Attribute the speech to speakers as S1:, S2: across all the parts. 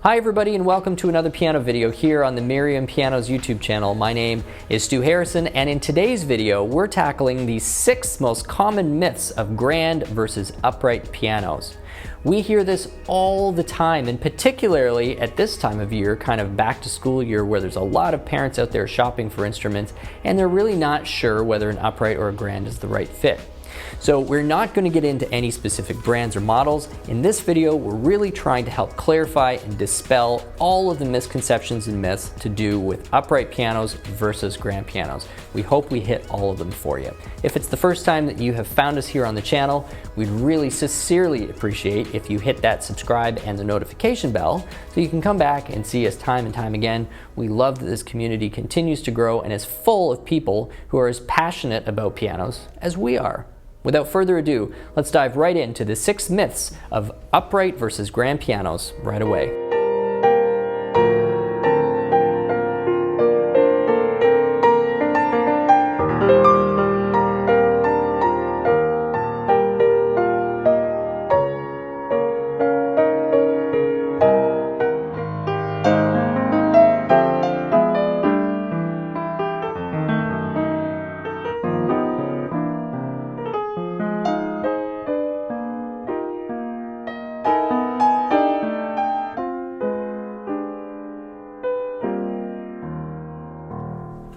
S1: Hi everybody and welcome to another piano video here on the Merriam Pianos YouTube channel. My name is Stu Harrison, and in today's video we're tackling the 6 most common myths of grand versus upright pianos. We hear this all the time, and particularly at this time of year, kind of back to school year, where there's a lot of parents out there shopping for instruments and they're really not sure whether an upright or a grand is the right fit. So we're not going to get into any specific brands or models. In this video, we're really trying to help clarify and dispel all of the misconceptions and myths to do with upright pianos versus grand pianos. We hope we hit all of them for you. If it's the first time that you have found us here on the channel, we'd really sincerely appreciate if you hit that subscribe and the notification bell so you can come back and see us time and time again. We love that this community continues to grow and is full of people who are as passionate about pianos as we are. Without further ado, let's dive right into the 6 myths of upright versus grand pianos right away.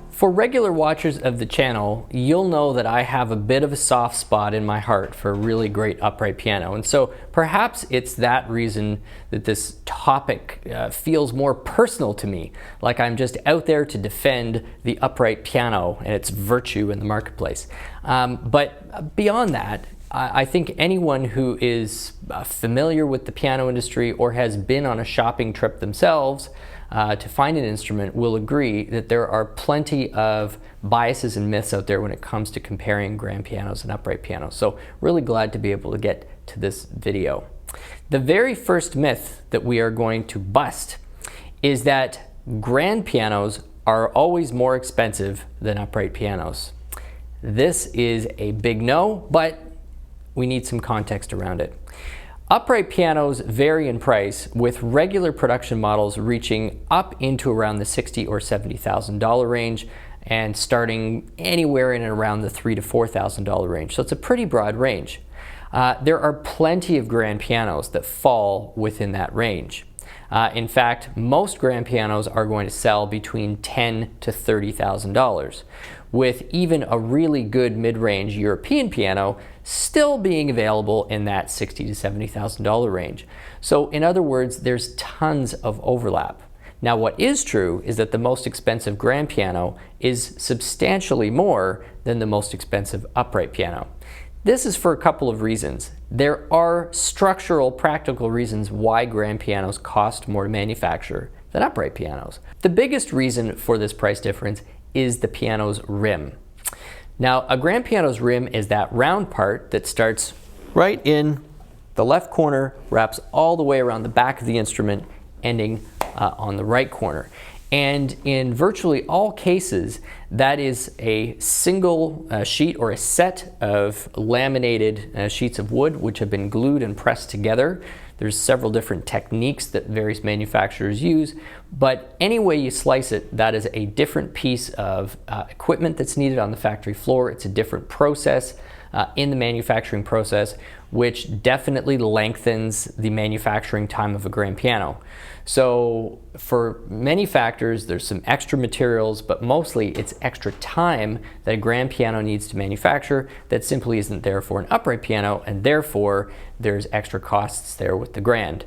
S1: For regular watchers of the channel, you'll know that I have a bit of a soft spot in my heart for a really great upright piano. And so perhaps it's that reason that this topic feels more personal to me, like I'm just out there to defend the upright piano and its virtue in the marketplace. But beyond that, I think anyone who is familiar with the piano industry or has been on a shopping trip themselves to find an instrument will agree that there are plenty of biases and myths out there when it comes to comparing grand pianos and upright pianos. So really glad to be able to get to this video. The very first myth that we are going to bust is that grand pianos are always more expensive than upright pianos. This is a big no, but we need some context around it. Upright pianos vary in price, with regular production models reaching up into around the $60,000 or $70,000 range and starting anywhere in and around the $3,000 to $4,000 range. So it's a pretty broad range. There are plenty of grand pianos that fall within that range. In fact, most grand pianos are going to sell between $10,000 to $30,000, with even a really good mid-range European piano still being available in that $60,000 to $70,000 range. So in other words, there's tons of overlap. Now what is true is that the most expensive grand piano is substantially more than the most expensive upright piano. This is for a couple of reasons. There are structural, practical reasons why grand pianos cost more to manufacture than upright pianos. The biggest reason for this price difference is the piano's rim. Now, a grand piano's rim is that round part that starts right in the left corner, wraps all the way around the back of the instrument, ending on the right corner. And in virtually all cases, that is a single sheet or a set of laminated sheets of wood which have been glued and pressed together. There's several different techniques that various manufacturers use, but any way you slice it, that is a different piece of equipment that's needed on the factory floor. It's a different process in the manufacturing process, which definitely lengthens the manufacturing time of a grand piano. So for many factors, there's some extra materials, but mostly it's extra time that a grand piano needs to manufacture that simply isn't there for an upright piano, and therefore there's extra costs there with the grand.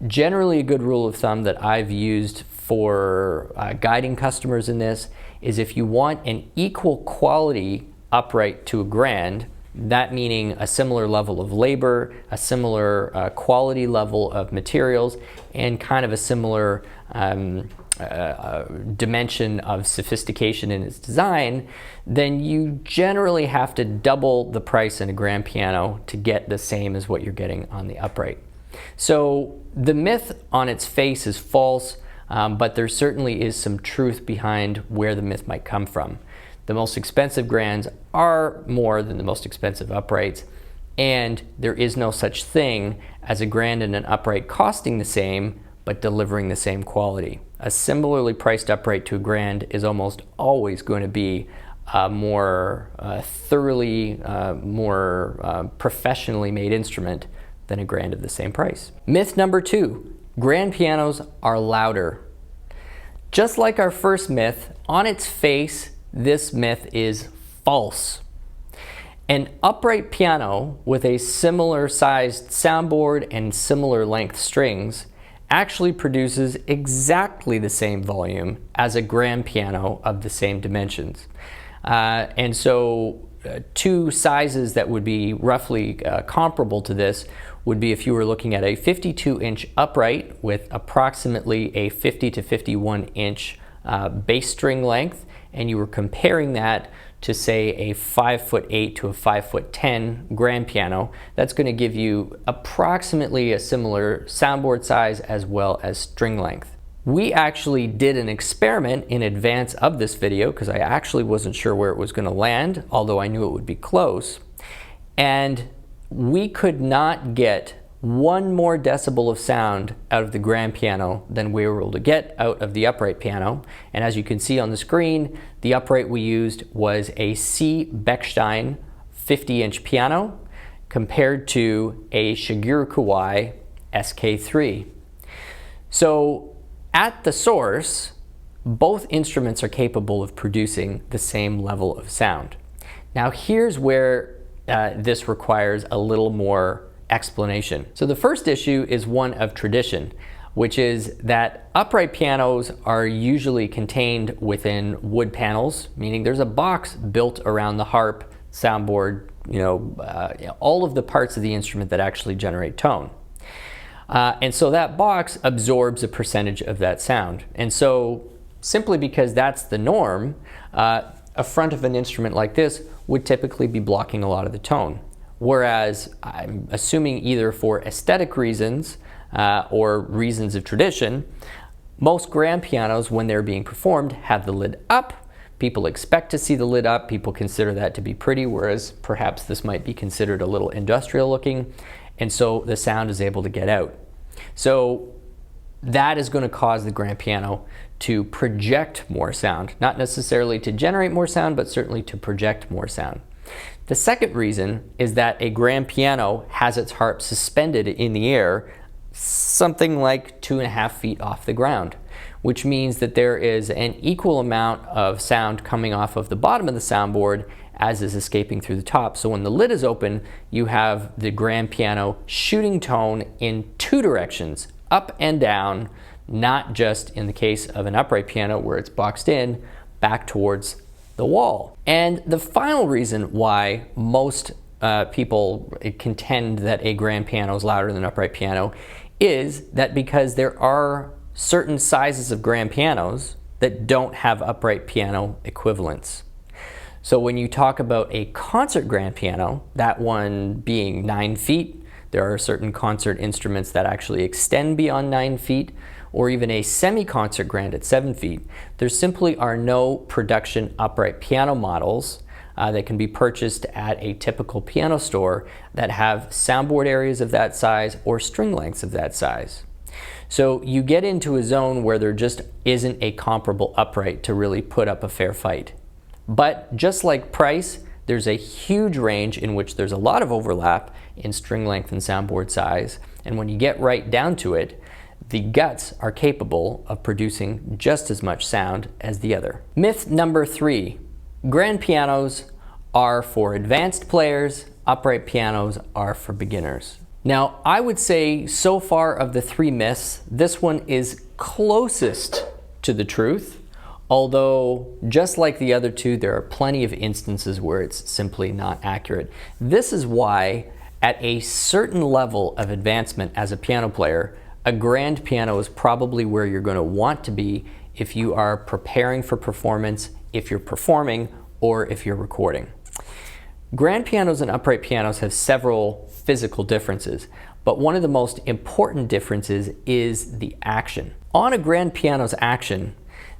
S1: Generally, a good rule of thumb that I've used for guiding customers in this is if you want an equal quality upright to a grand, that meaning a similar level of labor, a similar quality level of materials, and kind of a similar dimension of sophistication in its design, then you generally have to double the price in a grand piano to get the same as what you're getting on the upright. So the myth on its face is false, but there certainly is some truth behind where the myth might come from. The most expensive grands are more than the most expensive uprights, and there is no such thing as a grand and an upright costing the same but delivering the same quality. A similarly priced upright to a grand is almost always going to be more thoroughly, more professionally made instrument than a grand of the same price. Myth number 2, grand pianos are louder. Just like our first myth, on its face, this myth is false. An upright piano with a similar sized soundboard and similar length strings actually produces exactly the same volume as a grand piano of the same dimensions. And so two sizes that would be roughly comparable to this would be if you were looking at a 52-inch upright with approximately a 50 to 51-inch bass string length, and you were comparing that to say a 5'8" to a 5'10" grand piano. That's going to give you approximately a similar soundboard size as well as string length. We actually did an experiment in advance of this video because I actually wasn't sure where it was going to land, although I knew it would be close. And we could not get 1 more decibel of sound out of the grand piano than we were able to get out of the upright piano. And as you can see on the screen, the upright we used was a C Bechstein 50-inch piano compared to a Shigeru Kawai SK3. So at the source, both instruments are capable of producing the same level of sound. Now here's where this requires a little more explanation. So the first issue is one of tradition, which is that upright pianos are usually contained within wood panels, meaning there's a box built around the harp, soundboard, all of the parts of the instrument that actually generate tone. And so that box absorbs a percentage of that sound. And so simply because that's the norm, a front of an instrument like this would typically be blocking a lot of the tone. Whereas I'm assuming either for aesthetic reasons or reasons of tradition, most grand pianos, when they're being performed, have the lid up. People expect to see the lid up. People consider that to be pretty, whereas perhaps this might be considered a little industrial looking. And so the sound is able to get out. So that is going to cause the grand piano to project more sound, not necessarily to generate more sound, but certainly to project more sound. The second reason is that a grand piano has its harp suspended in the air something like 2.5 feet off the ground, which means that there is an equal amount of sound coming off of the bottom of the soundboard as is escaping through the top. So when the lid is open, you have the grand piano shooting tone in 2 directions, up and down, not just in the case of an upright piano where it's boxed in, back towards the wall. And the final reason why most people contend that a grand piano is louder than an upright piano is that because there are certain sizes of grand pianos that don't have upright piano equivalents. So when you talk about a concert grand piano, that one being 9 feet, there are certain concert instruments that actually extend beyond 9 feet, or even a semi-concert grand at 7 feet, there simply are no production upright piano models that can be purchased at a typical piano store that have soundboard areas of that size or string lengths of that size. So you get into a zone where there just isn't a comparable upright to really put up a fair fight. But just like price, there's a huge range in which there's a lot of overlap in string length and soundboard size, and when you get right down to it, the guts are capable of producing just as much sound as the other. Myth number 3, grand pianos are for advanced players, upright pianos are for beginners. Now, I would say so far of the 3 myths, this one is closest to the truth, although just like the other 2, there are plenty of instances where it's simply not accurate. This is why at a certain level of advancement as a piano player, a grand piano is probably where you're going to want to be if you are preparing for performance, if you're performing, or if you're recording. Grand pianos and upright pianos have several physical differences, but one of the most important differences is the action. On a grand piano's action,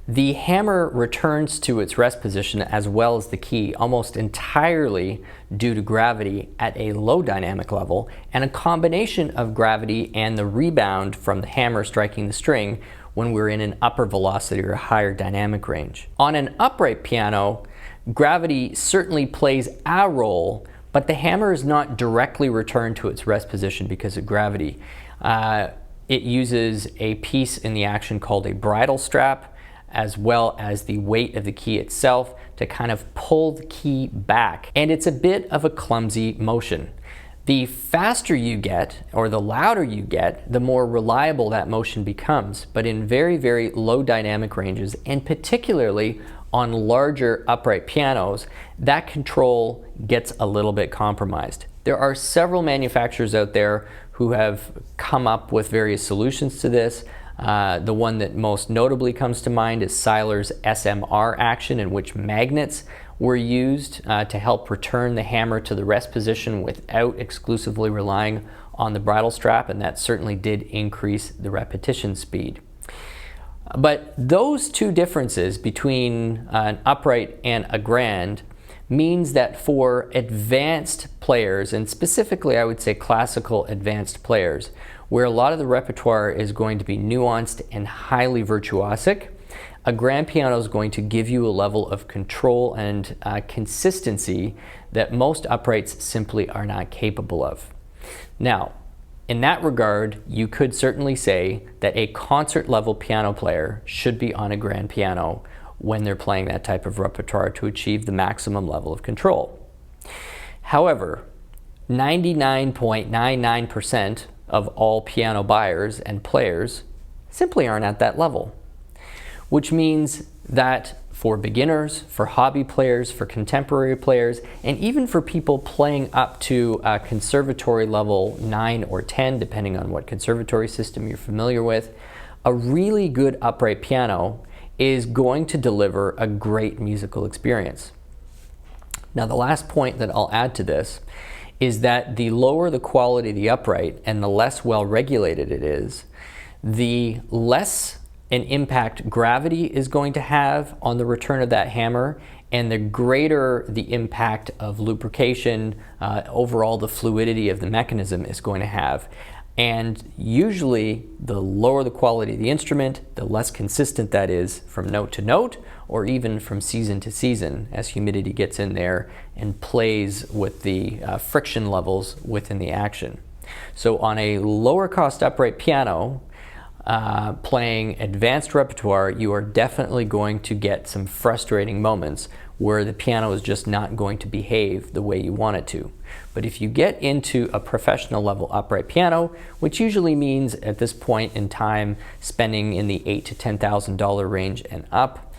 S1: The hammer returns to its rest position as well as the key almost entirely due to gravity at a low dynamic level, and a combination of gravity and the rebound from the hammer striking the string when we're in an upper velocity or a higher dynamic range. On an upright piano, gravity certainly plays a role, but the hammer is not directly returned to its rest position because of gravity. It uses a piece in the action called a bridle strap, as well as the weight of the key itself to kind of pull the key back. And it's a bit of a clumsy motion. The faster you get, or the louder you get, the more reliable that motion becomes. But in very, very low dynamic ranges, and particularly on larger upright pianos, that control gets a little bit compromised. There are several manufacturers out there who have come up with various solutions to this. The one that most notably comes to mind is Seiler's SMR action, in which magnets were used to help return the hammer to the rest position without exclusively relying on the bridle strap, and that certainly did increase the repetition speed. But those two differences between an upright and a grand means that for advanced players, and specifically I would say classical advanced players, where a lot of the repertoire is going to be nuanced and highly virtuosic, a grand piano is going to give you a level of control and consistency that most uprights simply are not capable of. Now, in that regard, you could certainly say that a concert level piano player should be on a grand piano when they're playing that type of repertoire to achieve the maximum level of control. However, 99.99% of all piano buyers and players simply aren't at that level, which means that for beginners, for hobby players, for contemporary players, and even for people playing up to a conservatory level 9 or 10, depending on what conservatory system you're familiar with, a really good upright piano is going to deliver a great musical experience. Now, the last point that I'll add to this is that the lower the quality of the upright and the less well regulated it is, the less an impact gravity is going to have on the return of that hammer, and the greater the impact of lubrication, overall the fluidity of the mechanism is going to have. And usually the lower the quality of the instrument, the less consistent that is from note to note, or even from season to season, as humidity gets in there and plays with the friction levels within the action. So on a lower cost upright piano, playing advanced repertoire, you are definitely going to get some frustrating moments where the piano is just not going to behave the way you want it to. But if you get into a professional level upright piano, which usually means at this point in time spending in the $8,000 to $10,000 range and up,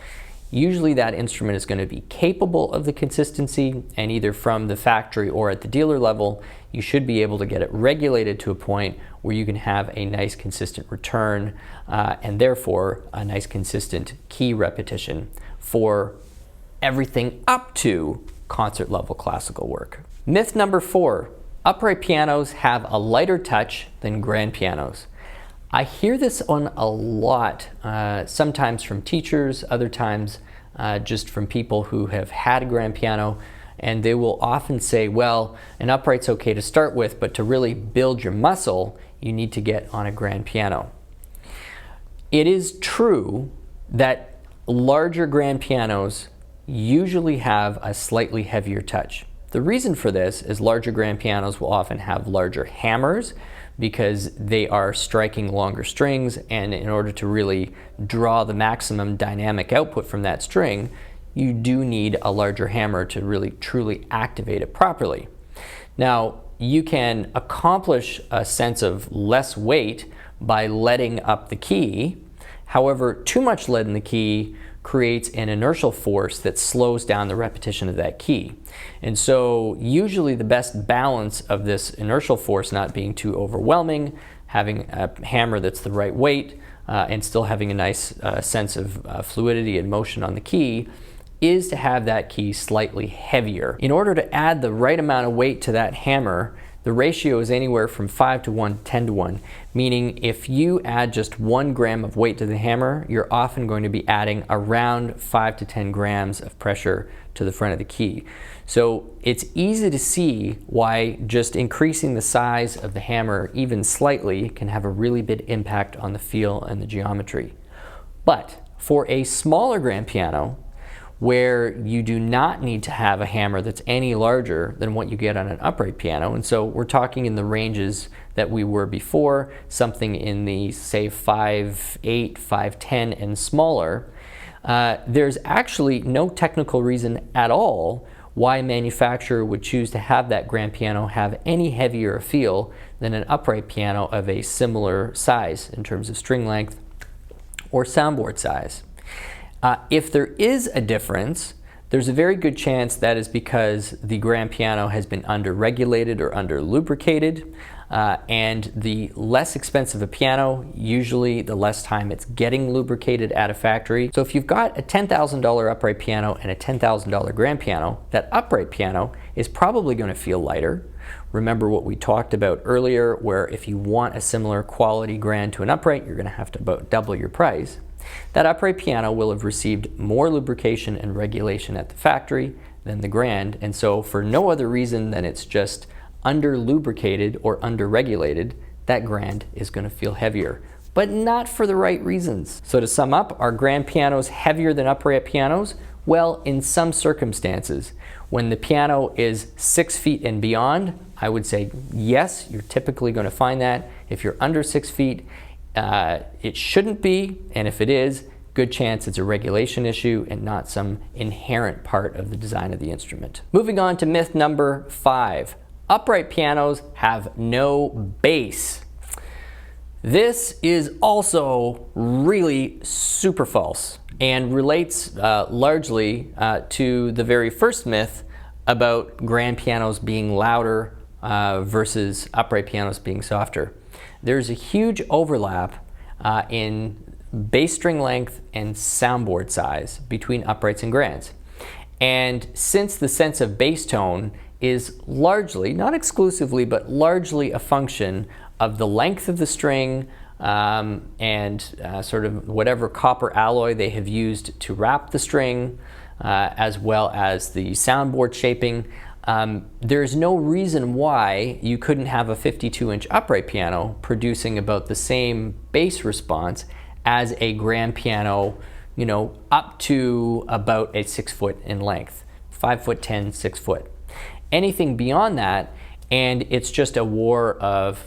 S1: usually that instrument is going to be capable of the consistency, and either from the factory or at the dealer level, you should be able to get it regulated to a point where you can have a nice consistent return and therefore a nice consistent key repetition for everything up to concert level classical work. Myth number 4, upright pianos have a lighter touch than grand pianos. I hear this on a lot, sometimes from teachers, other times just from people who have had a grand piano, and they will often say, well, an upright's okay to start with, but to really build your muscle, you need to get on a grand piano. It is true that larger grand pianos usually have a slightly heavier touch. The reason for this is larger grand pianos will often have larger hammers because they are striking longer strings, and in order to really draw the maximum dynamic output from that string, you do need a larger hammer to really truly activate it properly. Now, you can accomplish a sense of less weight by letting up the key. However, too much lead in the key creates an inertial force that slows down the repetition of that key. And so usually the best balance of this inertial force not being too overwhelming, having a hammer that's the right weight, and still having a nice sense of fluidity and motion on the key, is to have that key slightly heavier. In order to add the right amount of weight to that hammer, the ratio is anywhere from 5 to 1 to 10 to 1, meaning if you add just 1 gram of weight to the hammer, you're often going to be adding around 5 to 10 grams of pressure to the front of the key. So it's easy to see why just increasing the size of the hammer even slightly can have a really big impact on the feel and the geometry. But for a smaller grand piano, where you do not need to have a hammer that's any larger than what you get on an upright piano, and so we're talking in the ranges that we were before, something in the, say, 5'8", 5'10", and smaller, there's actually no technical reason at all why a manufacturer would choose to have that grand piano have any heavier a feel than an upright piano of a similar size in terms of string length or soundboard size. If there is a difference, there's a very good chance that is because the grand piano has been under-regulated or under-lubricated, and the less expensive a piano, usually the less time it's getting lubricated at a factory. So if you've got a $10,000 upright piano and a $10,000 grand piano, that upright piano is probably going to feel lighter. Remember what we talked about earlier, where if you want a similar quality grand to an upright, you're going to have to about double your price. That upright piano will have received more lubrication and regulation at the factory than the grand, and so for no other reason than it's just under-lubricated or under-regulated, that grand is going to feel heavier, but not for the right reasons. So to sum up, are grand pianos heavier than upright pianos? Well, in some circumstances. When the piano is 6 feet and beyond, I would say yes, you're typically going to find that. If you're under 6 feet, it shouldn't be, and if it is, good chance it's a regulation issue and not some inherent part of the design of the instrument. Moving on to myth number 5. Upright pianos have no bass. This is also really super false and relates largely to the very first myth about grand pianos being louder versus upright pianos being softer. There's a huge overlap in bass string length and soundboard size between uprights and grands. And since the sense of bass tone is largely, not exclusively, but largely a function of the length of the string and sort of whatever copper alloy they have used to wrap the string, as well as the soundboard shaping, there's no reason why you couldn't have a 52-inch upright piano producing about the same bass response as a grand piano, you know, up to about a 6 foot in length, 5'10", 6 foot. Anything beyond that, and it's just a war of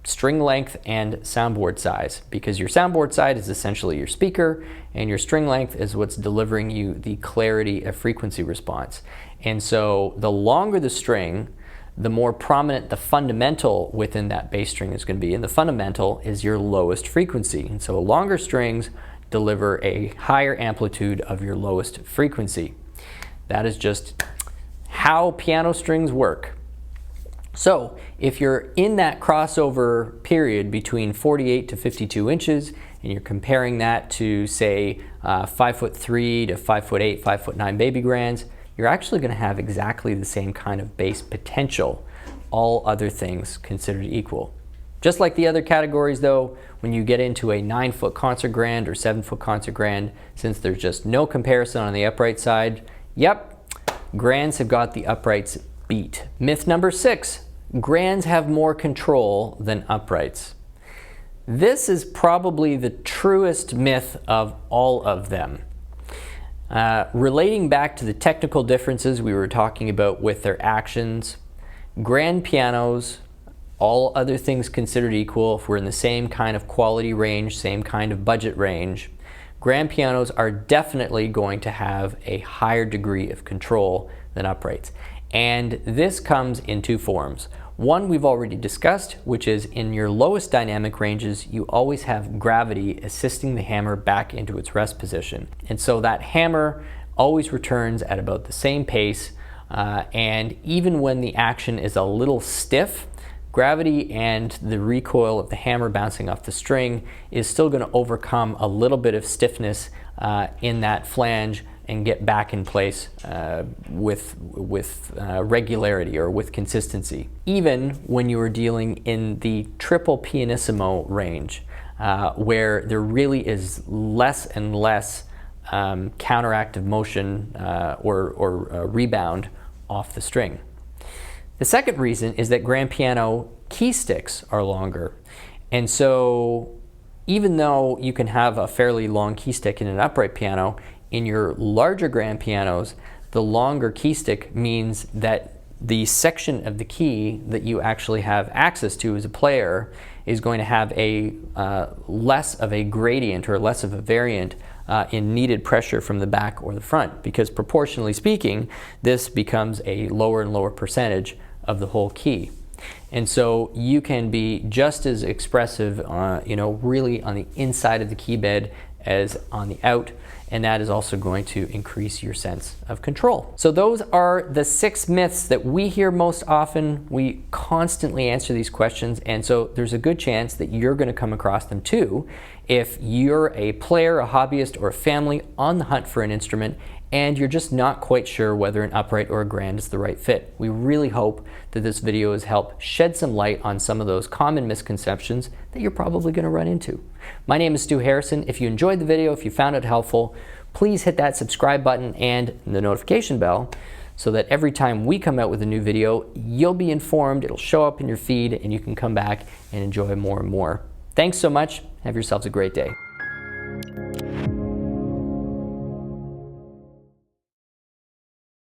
S1: string length and soundboard size, because your soundboard size is essentially your speaker, and your string length is what's delivering you the clarity of frequency response. And so the longer the string, the more prominent the fundamental within that bass string is going to be, and the fundamental is your lowest frequency. And so longer strings deliver a higher amplitude of your lowest frequency. That is just how piano strings work. So if you're in that crossover period between 48 to 52 inches, and you're comparing that to, say, 5'3" to 5'8", 5'9" baby grands, you're actually going to have exactly the same kind of bass potential, all other things considered equal. Just like the other categories though, when you get into a 9-foot concert grand or 7-foot concert grand, since there's just no comparison on the upright side, yep, grands have got the uprights beat. Myth number 6, grands have more control than uprights. This is probably the truest myth of all of them. Relating back to the technical differences we were talking about with their actions, grand pianos, all other things considered equal, if we're in the same kind of quality range, same kind of budget range, grand pianos are definitely going to have a higher degree of control than uprights. And this comes in two forms. One we've already discussed, which is in your lowest dynamic ranges, you always have gravity assisting the hammer back into its rest position. And so that hammer always returns at about the same pace, and even when the action is a little stiff, gravity and the recoil of the hammer bouncing off the string is still going to overcome a little bit of stiffness in that flange and get back in place with regularity or with consistency. Even when you are dealing in the triple pianissimo range, where there really is less and less counteractive motion or rebound off the string. The second reason is that grand piano key sticks are longer. And so even though you can have a fairly long key stick in an upright piano, in your larger grand pianos, the longer key stick means that the section of the key that you actually have access to as a player is going to have a less of a gradient or less of a variant in needed pressure from the back or the front, because proportionally speaking, this becomes a lower and lower percentage of the whole key. And so you can be just as expressive, really on the inside of the key bed as on the out, and that is also going to increase your sense of control. So those are the 6 myths that we hear most often. We constantly answer these questions, and so there's a good chance that you're going to come across them too if you're a player, a hobbyist, or a family on the hunt for an instrument and you're just not quite sure whether an upright or a grand is the right fit. We really hope that this video has helped shed some light on some of those common misconceptions that you're probably going to run into. My name is Stu Harrison. If you enjoyed the video, if you found it helpful, please hit that subscribe button and the notification bell so that every time we come out with a new video, you'll be informed, it'll show up in your feed, and you can come back and enjoy more and more. Thanks so much. Have yourselves a great day.